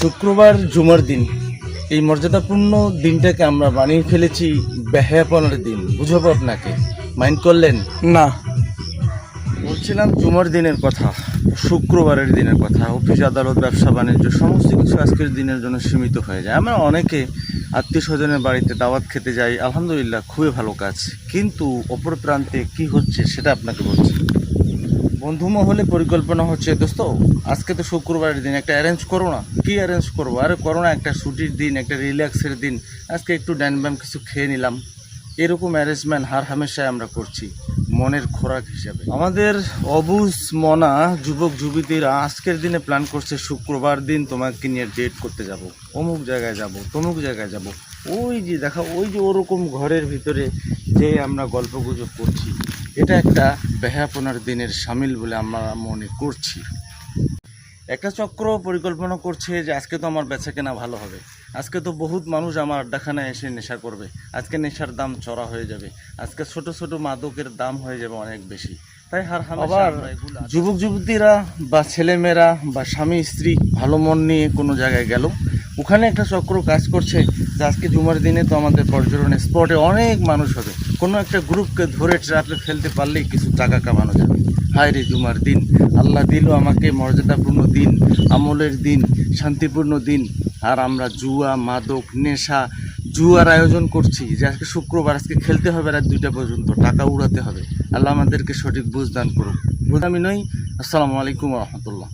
শুক্রবার জুমার দিন, এই মর্যাদাপূর্ণ দিনটাকে আমরা বানিয়ে ফেলেছি বেহায়াপনার দিন। বুঝাবো আপনাকে, মাইন্ড করলেন না। বলছিলাম জুমার দিনের কথা, শুক্রবারের দিনের কথা। অফিস আদালত ব্যবসা বাণিজ্য সমস্ত কিছু আজকের দিনের জন্য সীমিত হয়ে যায়। আমরা অনেকে আত্মীয় স্বজনের বাড়িতে দাওয়াত খেতে যাই, আলহামদুলিল্লাহ খুবই ভালো কাজ। কিন্তু অপর প্রান্তে কি হচ্ছে সেটা আপনাকে বলছি। বন্ধু মহলে পরিকল্পনা হচ্ছে, দোস্ত আজকে তো শুক্রবারের দিন, একটা অ্যারেঞ্জ করো না। কি অ্যারেঞ্জ করবো? আরে করো না, একটা ছুটির দিন, একটা রিল্যাক্সের দিন, আজকে একটু ড্যান ব্যাম কিছু খেয়ে নিলাম। এরকম অ্যারেঞ্জমেন্ট হার হামেশায় আমরা করছি মনের খোরাক হিসাবে। আমাদের অবুঝ মনা যুবক যুবতীরা আজকের দিনে প্ল্যান করছে শুক্রবার দিন তোমাকে নিয়ে ডেট করতে যাব, অমুক জায়গায় যাব, তমুক জায়গায় যাব। ওই যে দেখা, ওই যে ওরকম ঘরের ভিতরে যে আমরা গল্পগুজব করছি, এটা একটা বেহায়াপনার দিনের সামিল বলে আমরা মনে করছি। একটা চক্র পরিকল্পনা করছে যে আজকে তো আমার বেচা কেনা ভালো হবে, আজকে তো বহুত মানুষ আমার আড্ডাখানায় এসে নেশা করবে, আজকে নেশার দাম চড়া হয়ে যাবে, আজকে ছোট ছোট মাদকের দাম হয়ে যাবে অনেক বেশি। তাই আবার যুবক যুবতীরা বা ছেলেমেয়েরা বা স্বামী স্ত্রী ভালো মন নিয়ে কোনো জায়গায় গেল, ওখানে একটা চক্র কাজ করছে যে আজকে জুমার দিনে তো আমাদের পর্যটন স্পটে অনেক মানুষ হবে, কোনো একটা গ্রুপকে ধরে ট্র্যাপে ফেলতে পারলেই কিছু টাকা কামানো যাবে। হায় রে জুমার দিন, আল্লাহ দিল আমাকে মর্যাদাপূর্ণ দিন, আমলের দিন, শান্তিপূর্ণ দিন, আর আমরা জুয়া মাদক নেশা জুয়ার আয়োজন করছি যে আজকে শুক্রবার, আজকে খেলতে হবে রাত 2টা পর্যন্ত, টাকা উড়াতে হবে। আল্লাহ আমাদেরকে সঠিক বুঝ দান করুক। আমি নই। আসসালামু আলাইকুম রহমতুল্লাহ।